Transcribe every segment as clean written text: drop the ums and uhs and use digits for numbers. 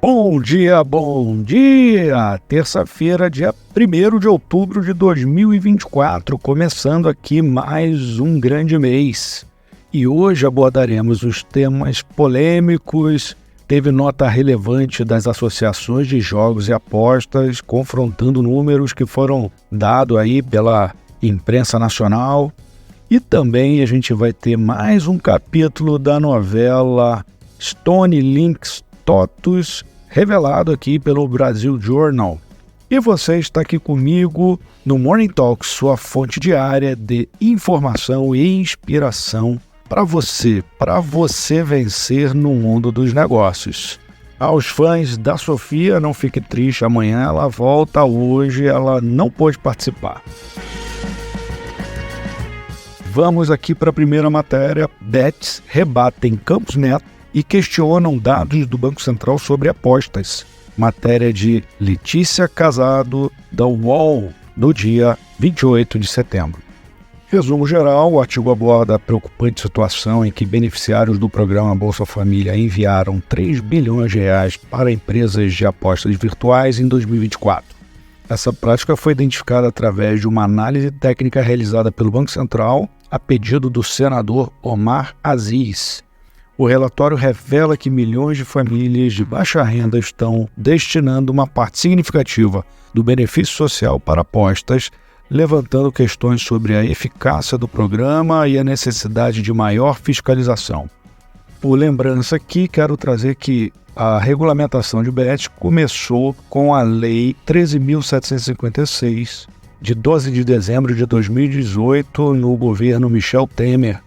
Bom dia, bom dia! Terça-feira, dia 1º de outubro de 2024, começando aqui mais um grande mês. E hoje abordaremos os temas polêmicos, teve nota relevante das associações de jogos e apostas, confrontando números que foram dados aí pela imprensa nacional. E também a gente vai ter mais um capítulo da novela Stone Links Totus, revelado aqui pelo Brasil Journal. E você está aqui comigo no Morning Talk, sua fonte diária de informação e inspiração para você vencer no mundo dos negócios. Aos fãs da Sofia, não fique triste, amanhã ela volta, hoje ela não pôde participar. Vamos aqui para a primeira matéria. Bets rebatem Campos Neto e questionam dados do Banco Central sobre apostas. Matéria de Letícia Casado, da UOL, no dia 28 de setembro. Resumo geral, o artigo aborda a preocupante situação em que beneficiários do programa Bolsa Família enviaram 3 bilhões de reais para empresas de apostas virtuais em 2024. Essa prática foi identificada através de uma análise técnica realizada pelo Banco Central a pedido do senador Omar Aziz. O relatório revela que milhões de famílias de baixa renda estão destinando uma parte significativa do benefício social para apostas, levantando questões sobre a eficácia do programa e a necessidade de maior fiscalização. Por lembrança aqui, quero trazer que a regulamentação de bets começou com a Lei 13.756, de 12 de dezembro de 2018, no governo Michel Temer.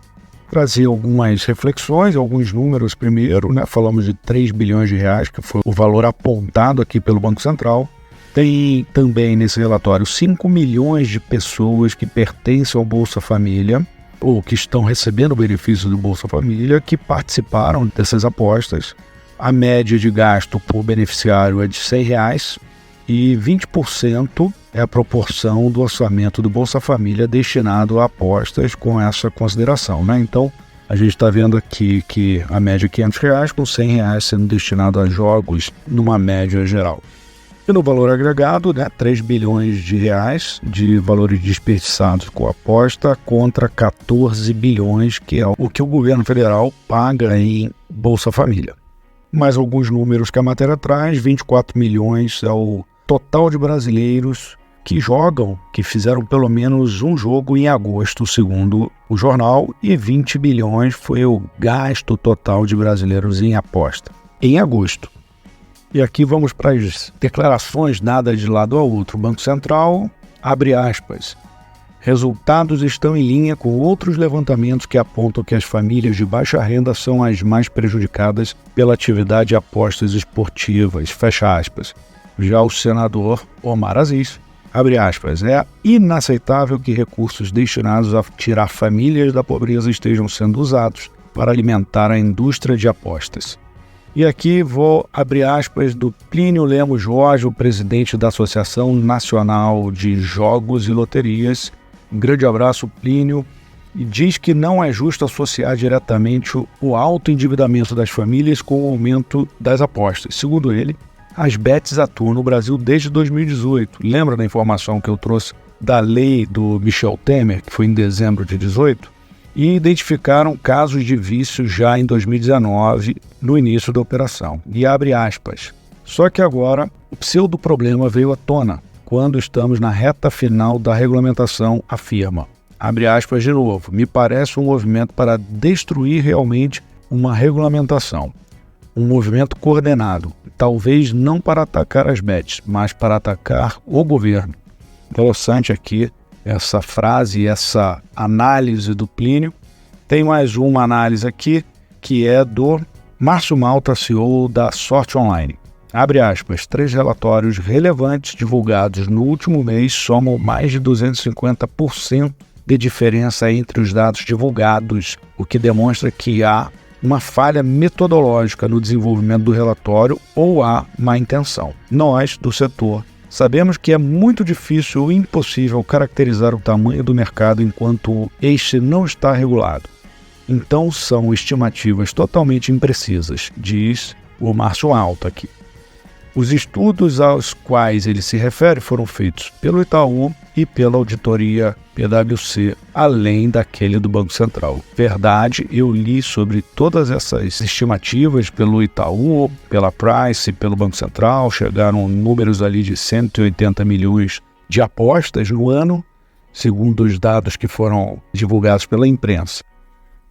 Trazia algumas reflexões, alguns números primeiro, falamos de 3 bilhões de reais, que foi o valor apontado aqui pelo Banco Central. Tem também nesse relatório 5 milhões de pessoas que pertencem ao Bolsa Família, ou que estão recebendo o benefício do Bolsa Família, que participaram dessas apostas. A média de gasto por beneficiário é de R$100 e 20% é a proporção do orçamento do Bolsa Família destinado a apostas com essa consideração. Então, a gente está vendo aqui que a média é R$500, com R$100 sendo destinado a jogos numa média geral. E no valor agregado, 3 bilhões de reais de valores desperdiçados com aposta contra 14 bilhões, que é o que o governo federal paga em Bolsa Família. Mais alguns números que a matéria traz: 24 milhões é o total de brasileiros que jogam, que fizeram pelo menos um jogo em agosto, segundo o jornal, e 20 bilhões foi o gasto total de brasileiros em aposta, em agosto. E aqui vamos para as declarações dadas de lado ao outro. O Banco Central, abre aspas, resultados estão em linha com outros levantamentos que apontam que as famílias de baixa renda são as mais prejudicadas pela atividade de apostas esportivas, fecha aspas. Já o senador Omar Aziz, abre aspas, é inaceitável que recursos destinados a tirar famílias da pobreza estejam sendo usados para alimentar a indústria de apostas. E aqui vou abrir aspas do Plínio Lemos Jorge, o presidente da Associação Nacional de Jogos e Loterias. Um grande abraço, Plínio. E diz que não é justo associar diretamente o alto endividamento das famílias com o aumento das apostas. Segundo ele, as bets atuam no Brasil desde 2018. Lembra da informação que eu trouxe da lei do Michel Temer, que foi em dezembro de 2018? E identificaram casos de vício já em 2019, no início da operação. E abre aspas. Só que agora o pseudo-problema veio à tona, quando estamos na reta final da regulamentação, afirma. Abre aspas de novo. Me parece um movimento para destruir realmente uma regulamentação. Um movimento coordenado, talvez não para atacar as bets, mas para atacar o governo. Interessante aqui essa frase, essa análise do Plínio. Tem mais uma análise aqui, que é do Márcio Malta, CEO da Sorte Online. Abre aspas, 3 relatórios relevantes divulgados no último mês somam mais de 250% de diferença entre os dados divulgados, o que demonstra que há uma falha metodológica no desenvolvimento do relatório ou há má intenção. Nós, do setor, sabemos que é muito difícil ou impossível caracterizar o tamanho do mercado enquanto este não está regulado. Então são estimativas totalmente imprecisas, diz o Márcio Malta aqui. Os estudos aos quais ele se refere foram feitos pelo Itaú e pela auditoria PwC, além daquele do Banco Central. Verdade, eu li sobre todas essas estimativas pelo Itaú, pela Price, pelo Banco Central, chegaram números ali de 180 milhões de apostas no ano, segundo os dados que foram divulgados pela imprensa.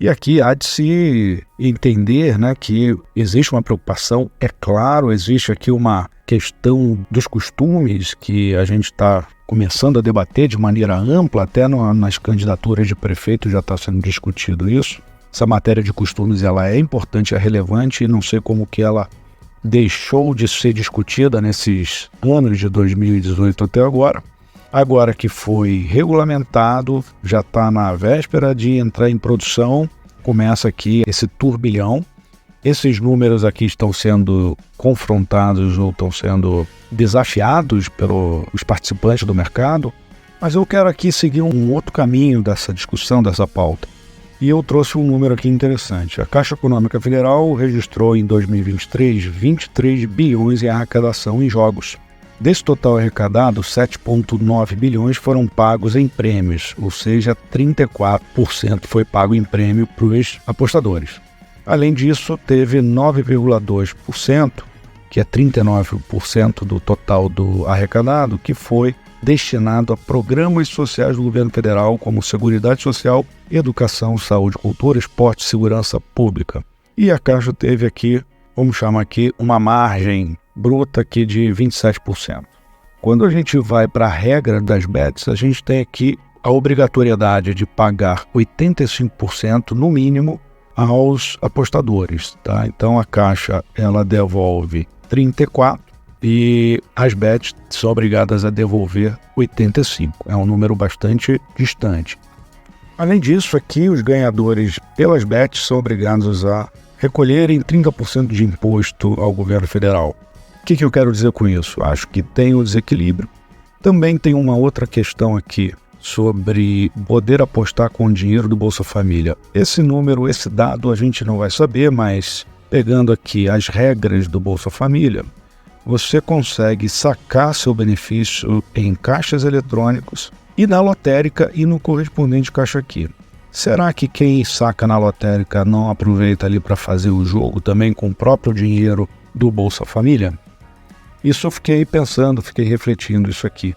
E aqui há de se entender, né, que existe uma preocupação, é claro, existe aqui uma questão dos costumes que a gente está começando a debater de maneira ampla, até nas candidaturas de prefeito já está sendo discutido isso. Essa matéria de costumes ela é importante, é relevante e não sei como que ela deixou de ser discutida nesses anos de 2018 até agora. Agora que foi regulamentado, já está na véspera de entrar em produção, começa aqui esse turbilhão. Esses números aqui estão sendo confrontados ou estão sendo desafiados pelos participantes do mercado, mas eu quero aqui seguir um outro caminho dessa discussão, dessa pauta. E eu trouxe um número aqui interessante. A Caixa Econômica Federal registrou em 2023 23 bilhões em arrecadação em jogos. Desse total arrecadado, 7,9 bilhões foram pagos em prêmios, ou seja, 34% foi pago em prêmio para os apostadores. Além disso, teve 9,2%, que é 39% do total do arrecadado, que foi destinado a programas sociais do governo federal, como Seguridade Social, Educação, Saúde, Cultura, Esporte e Segurança Pública. E a Caixa teve aqui, vamos chamar aqui, uma margem bruta aqui de 27%. Quando a gente vai para a regra das bets, a gente tem aqui a obrigatoriedade de pagar 85% no mínimo aos apostadores, tá? Então a Caixa ela devolve 34% e as bets são obrigadas a devolver 85%. É um número bastante distante. Além disso, aqui os ganhadores pelas bets são obrigados a recolherem 30% de imposto ao governo federal. O que eu quero dizer com isso? Acho que tem um desequilíbrio. Também tem uma outra questão aqui sobre poder apostar com o dinheiro do Bolsa Família. Esse número, esse dado a gente não vai saber, mas pegando aqui as regras do Bolsa Família, você consegue sacar seu benefício em caixas eletrônicos e na lotérica e no correspondente caixa aqui. Será que quem saca na lotérica não aproveita ali para fazer o jogo também com o próprio dinheiro do Bolsa Família? Isso eu fiquei pensando, fiquei refletindo isso aqui.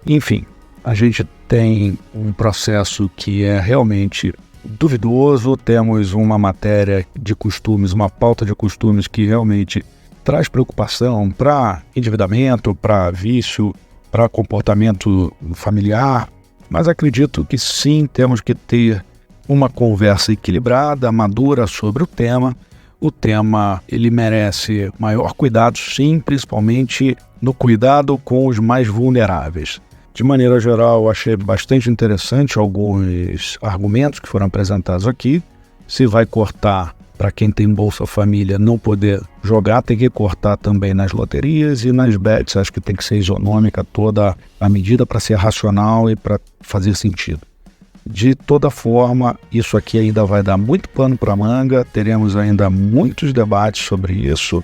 Enfim, a gente tem um processo que é realmente duvidoso, temos uma matéria de costumes, uma pauta de costumes que realmente traz preocupação para endividamento, para vício, para comportamento familiar, mas acredito que sim, temos que ter uma conversa equilibrada, madura sobre o tema. O tema ele merece maior cuidado, sim, principalmente no cuidado com os mais vulneráveis. De maneira geral, eu achei bastante interessante alguns argumentos que foram apresentados aqui. Se vai cortar para quem tem Bolsa Família não poder jogar, tem que cortar também nas loterias e nas bets. Acho que tem que ser isonômica toda a medida para ser racional e para fazer sentido. De toda forma, isso aqui ainda vai dar muito pano para manga, teremos ainda muitos debates sobre isso.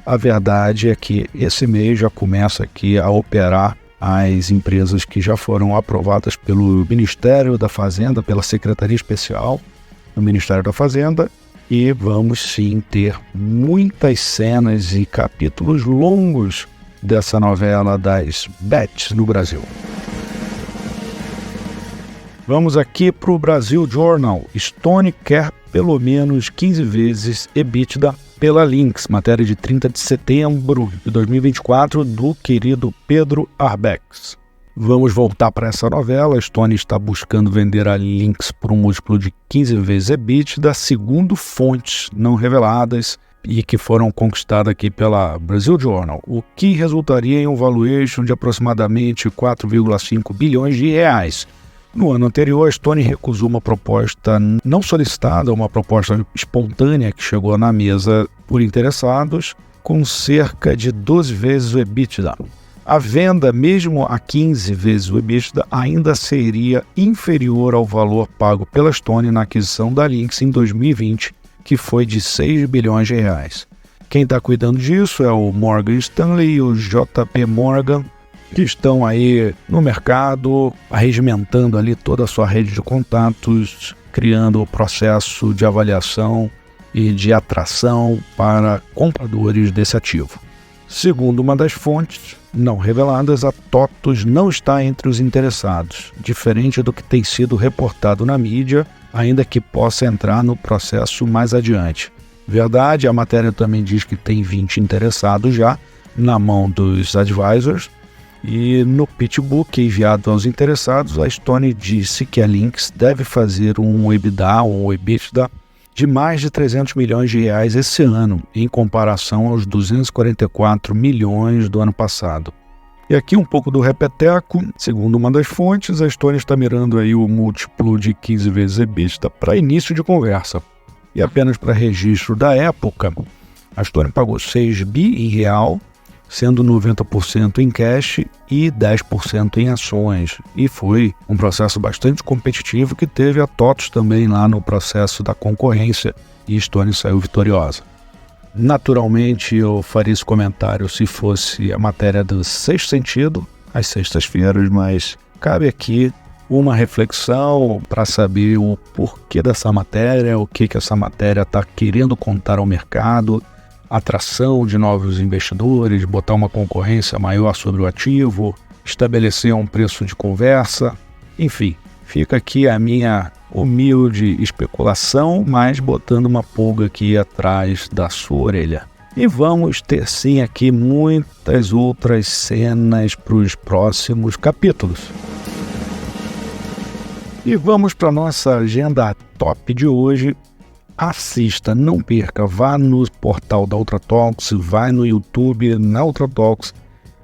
A verdade é que esse mês já começa aqui a operar as empresas que já foram aprovadas pelo Ministério da Fazenda, pela Secretaria Especial do Ministério da Fazenda, e vamos sim ter muitas cenas e capítulos longos dessa novela das bets no Brasil. Vamos aqui para o Brasil Journal. Stone quer pelo menos 15 vezes EBITDA pela Lynx, matéria de 30 de setembro de 2024 do querido Pedro Arbex. Vamos voltar para essa novela. Stone está buscando vender a Lynx por um múltiplo de 15 vezes EBITDA, segundo fontes não reveladas e que foram conquistadas aqui pela Brasil Journal, o que resultaria em um valuation de aproximadamente 4,5 bilhões de reais. No ano anterior, a Stone recusou uma proposta não solicitada, uma proposta espontânea que chegou na mesa por interessados, com cerca de 12 vezes o EBITDA. A venda, mesmo a 15 vezes o EBITDA, ainda seria inferior ao valor pago pela Stone na aquisição da Lynx em 2020, que foi de 6 bilhões de reais. Quem está cuidando disso é o Morgan Stanley e o JP Morgan, que estão aí no mercado, arregimentando ali toda a sua rede de contatos, criando o processo de avaliação e de atração para compradores desse ativo. Segundo uma das fontes não reveladas, a TOTVS não está entre os interessados, diferente do que tem sido reportado na mídia, ainda que possa entrar no processo mais adiante. Verdade, a matéria também diz que tem 20 interessados já na mão dos advisors, e no pitch book enviado aos interessados, a Stone disse que a Lynx deve fazer um EBITDA de mais de 300 milhões de reais esse ano, em comparação aos 244 milhões do ano passado. E aqui um pouco do repeteco, segundo uma das fontes, a Stone está mirando aí o múltiplo de 15 vezes EBITDA para início de conversa. E apenas para registro da época, a Stone pagou 6 bi em real, sendo 90% em cash e 10% em ações. E foi um processo bastante competitivo que teve a TOTVS também lá no processo da concorrência e Stone saiu vitoriosa. Naturalmente eu faria esse comentário se fosse a matéria do Sexto Sentido, às sextas-feiras, mas cabe aqui uma reflexão para saber o porquê dessa matéria, o que essa matéria está querendo contar ao mercado, atração de novos investidores, botar uma concorrência maior sobre o ativo, estabelecer um preço de conversa, enfim, fica aqui a minha humilde especulação, mas botando uma pulga aqui atrás da sua orelha. E vamos ter sim aqui muitas outras cenas para os próximos capítulos. E vamos para a nossa agenda top de hoje. Assista, não perca, vá no portal da UltraTalks, vai no YouTube na UltraTalks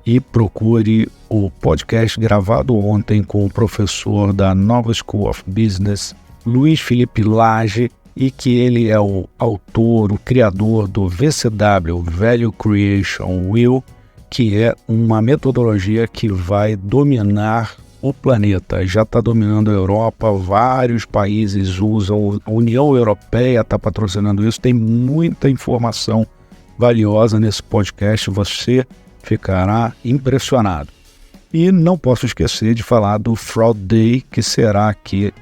e procure o podcast gravado ontem com o professor da Nova School of Business, Luiz Felipe Lage, e que ele é o autor, o criador do VCW, Value Creation Wheel, que é uma metodologia que vai dominar o planeta. Já está dominando a Europa, vários países usam, a União Europeia está patrocinando isso, tem muita informação valiosa nesse podcast, você ficará impressionado. E não posso esquecer de falar do Fraud Day, que será aqui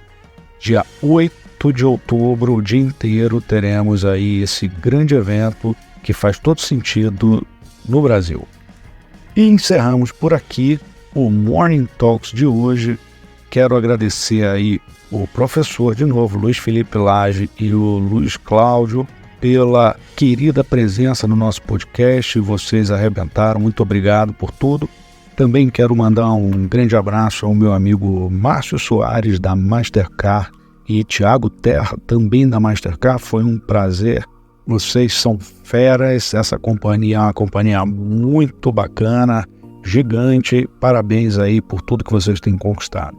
dia 8 de outubro, o dia inteiro teremos aí esse grande evento que faz todo sentido no Brasil. E encerramos por aqui o Morning Talks de hoje. Quero agradecer aí o professor de novo, Luiz Felipe Lage, e o Luiz Cláudio pela querida presença no nosso podcast. Vocês arrebentaram, muito obrigado por tudo. Também quero mandar um grande abraço ao meu amigo Márcio Soares da Mastercard e Thiago Terra também da Mastercard. Foi um prazer. Vocês são feras, essa companhia é uma companhia muito bacana, gigante, parabéns aí por tudo que vocês têm conquistado.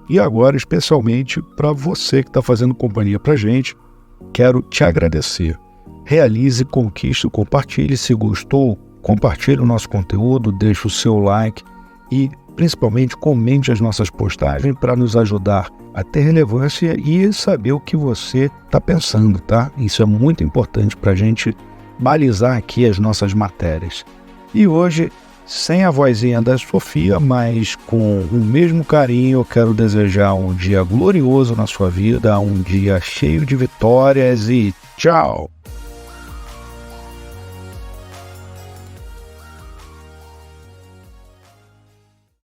E agora, especialmente para você que está fazendo companhia para a gente, quero te agradecer. Realize, conquiste, compartilhe. Se gostou, compartilhe o nosso conteúdo, deixe o seu like e, principalmente, comente as nossas postagens para nos ajudar a ter relevância e saber o que você está pensando, tá? Isso é muito importante para a gente balizar aqui as nossas matérias. E hoje, sem a vozinha da Sofia, mas com o mesmo carinho, eu quero desejar um dia glorioso na sua vida, um dia cheio de vitórias e tchau!